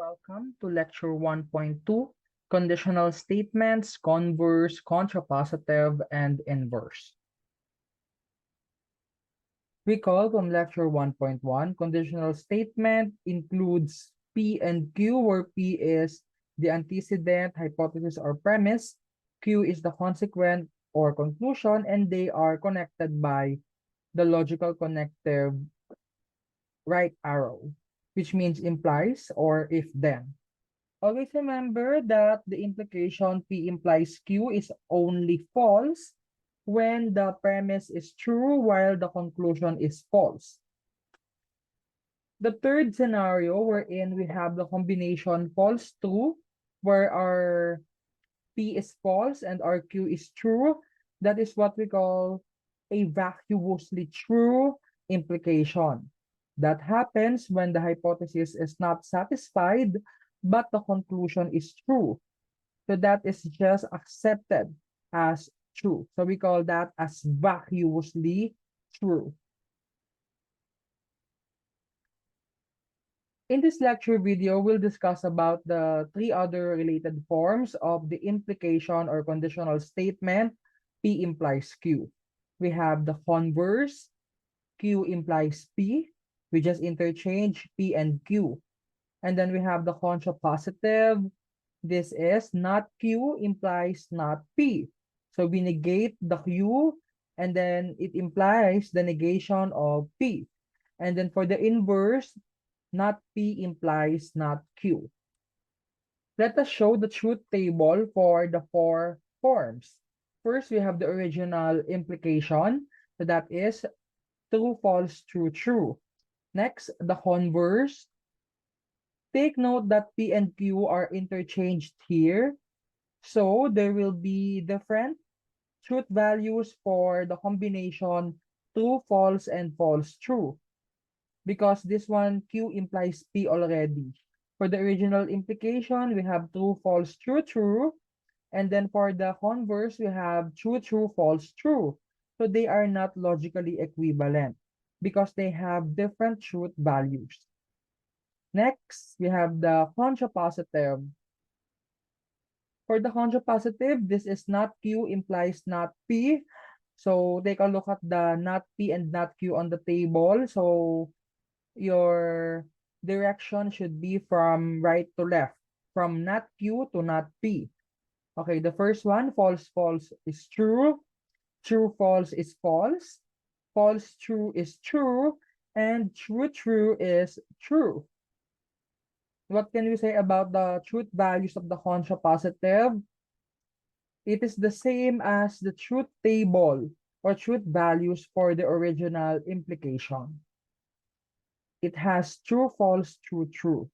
Welcome to Lecture 1.2, Conditional Statements, Converse, Contrapositive, and Inverse. Recall from Lecture 1.1, conditional statement includes P and Q, where P is the antecedent, hypothesis, or premise. Q is the consequent or conclusion, and they are connected by the logical connective right arrow, which means implies or if then. Always remember that the implication P implies Q is only false when the premise is true while the conclusion is false. The third scenario wherein we have the combination false true, where our P is false and our Q is true, that is what we call a vacuously true implication. That happens when the hypothesis is not satisfied, but the conclusion is true. So that is just accepted as true. So we call that as vacuously true. In this lecture video, we'll discuss about the three other related forms of the implication or conditional statement P implies Q. We have the converse, Q implies P. We just interchange P and Q. And then we have the contrapositive. This is not Q implies not P. So we negate the Q and then it implies the negation of P. And then for the inverse, not P implies not Q. Let us show the truth table for the four forms. First, we have the original implication. So that is true, false, true, true. Next, the converse. Take note that P and Q are interchanged here. So there will be different truth values for the combination true, false, and false, true. Because this one, Q implies P already. For the original implication, we have true, false, true, true. And then for the converse, we have true, true, false, true. So they are not logically equivalent because they have different truth values. Next, we have the contrapositive. For the contrapositive, this is not Q implies not P. So take a look at the not P and not Q on the table. So your direction should be from right to left, from not Q to not P. Okay, the first one, false, false is true. True, false is false. False, true is true. And true, true is true. What can we say about the truth values of the contrapositive? It is the same as the truth table or truth values for the original implication. It has true, false, true, true.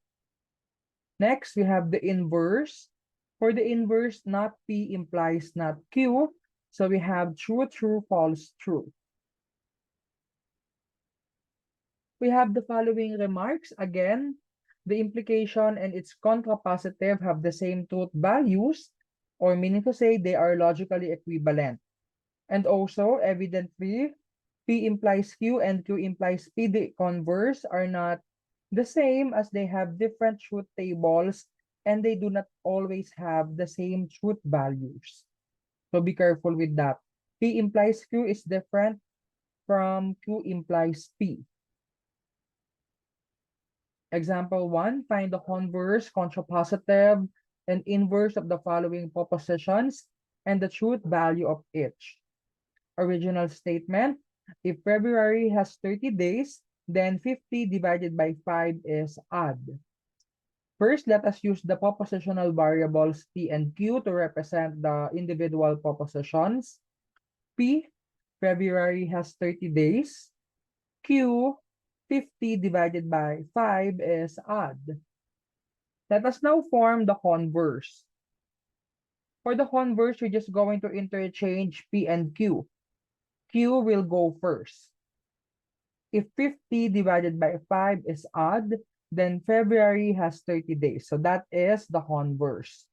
Next, we have the inverse. For the inverse, not P implies not Q. So we have true, true, false, true. We have the following remarks. Again, the implication and its contrapositive have the same truth values, or meaning to say they are logically equivalent. And also, evidently, P implies Q and Q implies P, the converse, are not the same as they have different truth tables and they do not always have the same truth values. So be careful with that. P implies Q is different from Q implies P. Example 1, find the converse, contrapositive, and inverse of the following propositions and the truth value of each. Original statement, if February has 30 days, then 50 divided by 5 is odd. First, let us use the propositional variables P and Q to represent the individual propositions. P, February has 30 days. Q, 50 divided by 5 is odd. Let us now form the converse. For the converse, we're just going to interchange P and Q. Q will go first. If 50 divided by 5 is odd, then February has 30 days. So that is the converse.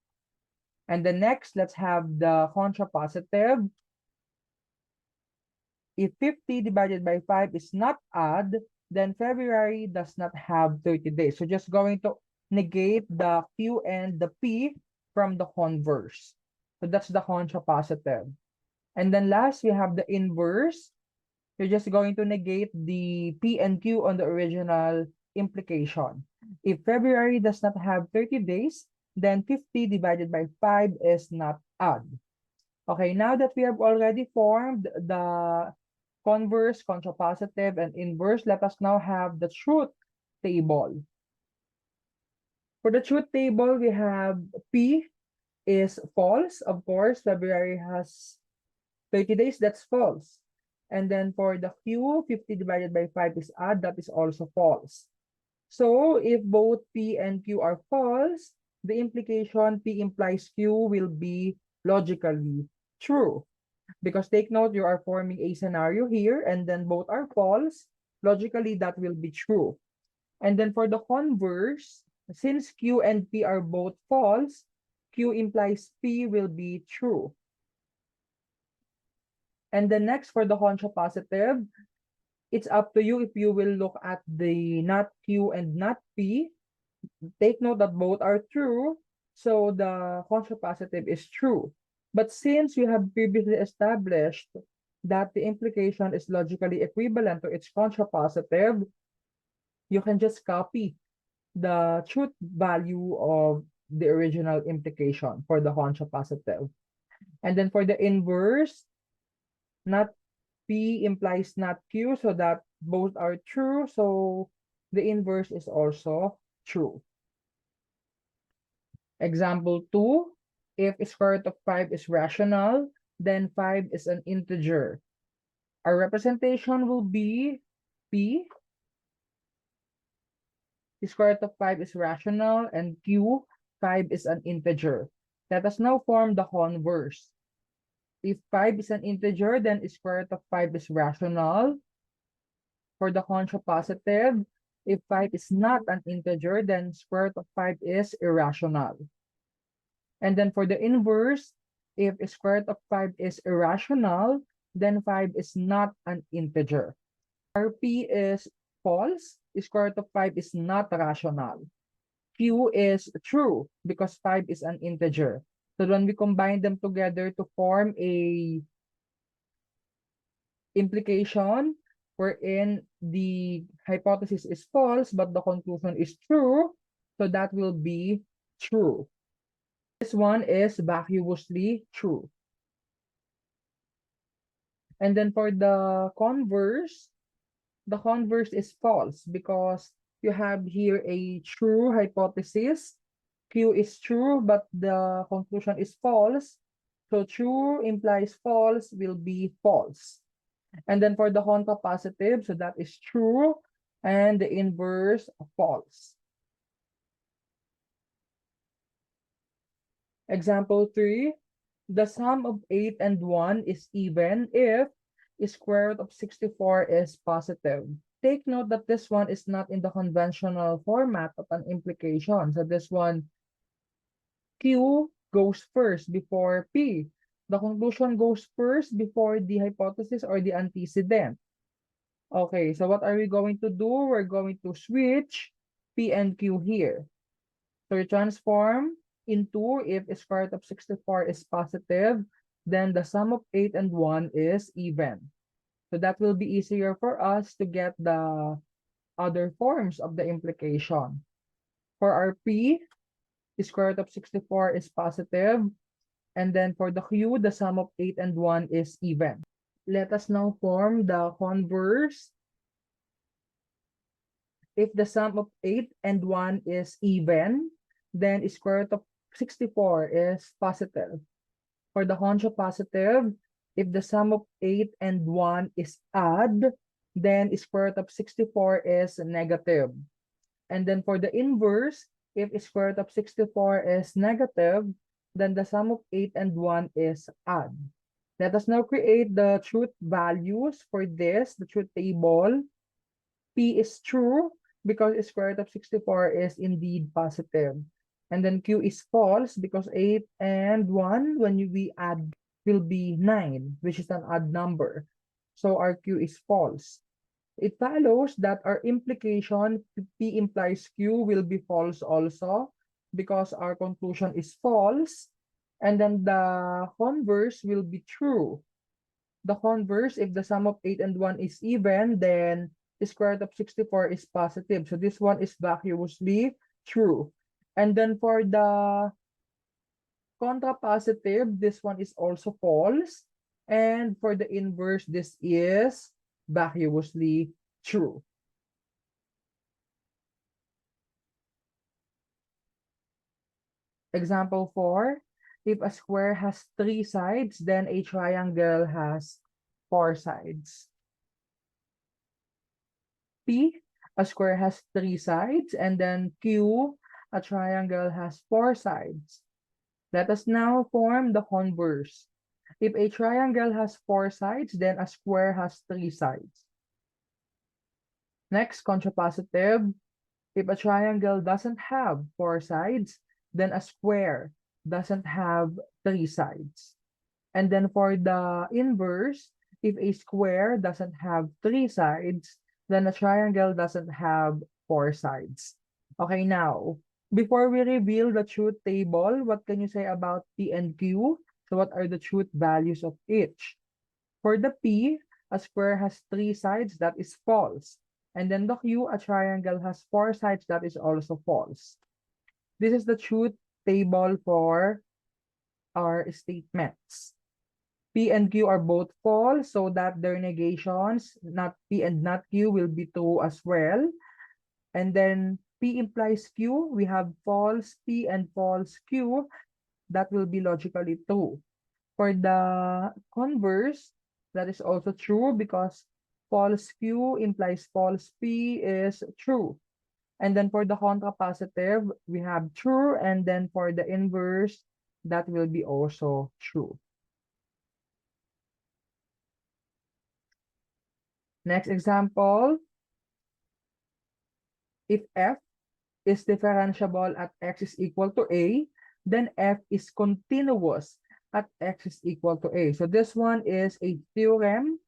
And the next, let's have the contrapositive. If 50 divided by 5 is not odd, then February does not have 30 days. So just going to negate the Q and the P from the converse. So that's the contrapositive. And then last, we have the inverse. You're just going to negate the P and Q on the original implication. If February does not have 30 days, then 50 divided by 5 is not odd. Okay, now that we have already formed the converse, contrapositive, and inverse, let us now have the truth table. For the truth table, we have P is false. Of course, February has 30 days, that's false. And then for the Q, 50 divided by 5 is odd, that is also false. So if both P and Q are false, the implication P implies Q will be logically true. Because take note, you are forming a scenario here, and then both are false. Logically, that will be true. And then for the converse, since Q and P are both false, Q implies P will be true. And then next for the contrapositive, it's up to you if you will look at the not Q and not P. Take note that both are true, so the contrapositive is true. But since you have previously established that the implication is logically equivalent to its contrapositive, you can just copy the truth value of the original implication for the contrapositive. And then for the inverse, not P implies not Q, so that both are true. So the inverse is also true. Example 2, if square root of 5 is rational, then 5 is an integer. Our representation will be P, the square root of 5 is rational, and Q, 5 is an integer. Let us now form the converse. If 5 is an integer, then square root of 5 is rational. For the contrapositive, if 5 is not an integer, then square root of 5 is irrational. And then for the inverse, if square root of 5 is irrational, then 5 is not an integer. Our P is false, square root of 5 is not rational. Q is true because 5 is an integer. So when we combine them together to form a implication wherein the hypothesis is false but the conclusion is true, so that will be true. This one is vacuously true. And then for the converse is false because you have here a true hypothesis. Q is true, but the conclusion is false. So true implies false will be false. And then for the contrapositive, so that is true, and the inverse false. Example 3, the sum of 8 and 1 is even if square root of 64 is positive. Take note that this one is not in the conventional format of an implication. So this one, Q goes first before P. The conclusion goes first before the hypothesis or the antecedent. Okay, so what are we going to do? We're going to switch P and Q here. So we transform into if square root of 64 is positive, then the sum of 8 and 1 is even. So that will be easier for us to get the other forms of the implication. For our P, the square root of 64 is positive. And then for the Q, the sum of 8 and 1 is even. Let us now form the converse. If the sum of 8 and 1 is even, then square root of 64 is positive. For the contrapositive, if the sum of 8 and 1 is odd, then square root of 64 is negative. And then for the inverse, if square root of 64 is negative, then the sum of 8 and 1 is odd. Let us now create the truth values for this, the truth table. P is true because square root of 64 is indeed positive. And then Q is false because 8 and 1, when we add, will be 9, which is an odd number. So our Q is false. It follows that our implication P implies Q will be false also because our conclusion is false. And then the converse will be true. The converse, if the sum of 8 and 1 is even, then the square root of 64 is positive. So this one is vacuously true. And then for the contrapositive, this one is also false. And for the inverse, this is vacuously true. Example 4, if a square has 3 sides, then a triangle has 4 sides. P, a square has 3 sides, and then Q, a triangle has 4 sides. Let us now form the converse. If a triangle has 4 sides, then a square has 3 sides. Next, contrapositive. If a triangle doesn't have 4 sides, then a square doesn't have 3 sides. And then for the inverse, if a square doesn't have 3 sides, then a triangle doesn't have 4 sides. Okay, now, before we reveal the truth table, what can you say about P and Q? So what are the truth values of each? For the P, a square has 3 sides, that is false. And then the Q, a triangle has 4 sides, that is also false. This is the truth table for our statements. P and Q are both false, so that their negations, not P and not Q, will be true as well. And then P implies Q, we have false P and false Q, that will be logically true. For the converse, that is also true because false Q implies false P is true. And then for the contrapositive, we have true, and then for the inverse, that will be also true. Next example, if f is differentiable at x is equal to a, then f is continuous at x is equal to a. So this one is a theorem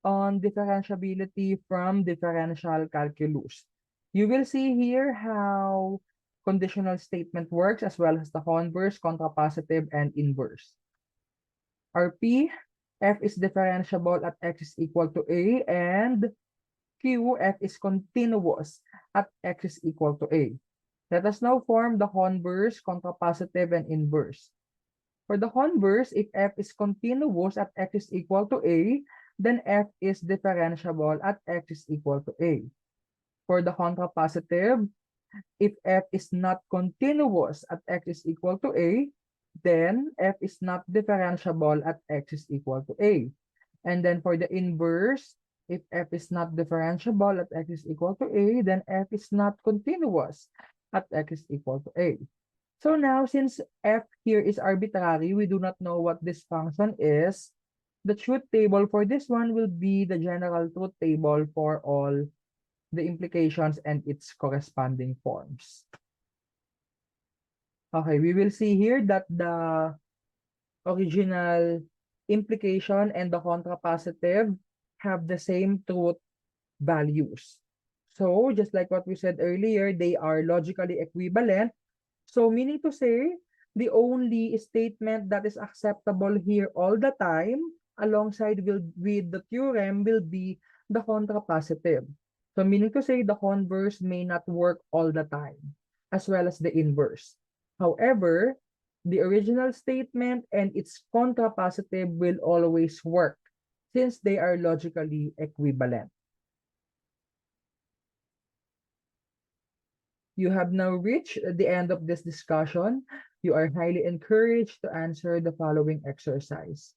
on differentiability from differential calculus. You will see here how conditional statement works as well as the converse, contrapositive, and inverse. Our P, f is differentiable at x is equal to a, and Q, f is continuous at x is equal to a. Let us now form the converse, contrapositive, and inverse. For the converse, if f is continuous at x is equal to a, then f is differentiable at x is equal to a. For the contrapositive, if f is not continuous at x is equal to a, then f is not differentiable at x is equal to a. And then for the inverse, if f is not differentiable at x is equal to a, then f is not continuous at x is equal to a. So now, since f here is arbitrary, we do not know what this function is. The truth table for this one will be the general truth table for all the implications and its corresponding forms. Okay, we will see here that the original implication and the contrapositive have the same truth values. So just like what we said earlier, they are logically equivalent. So meaning to say, the only statement that is acceptable here all the time alongside with the theorem will be the contrapositive. So meaning to say, the converse may not work all the time, as well as the inverse. However, the original statement and its contrapositive will always work since they are logically equivalent. You have now reached the end of this discussion. You are highly encouraged to answer the following exercise.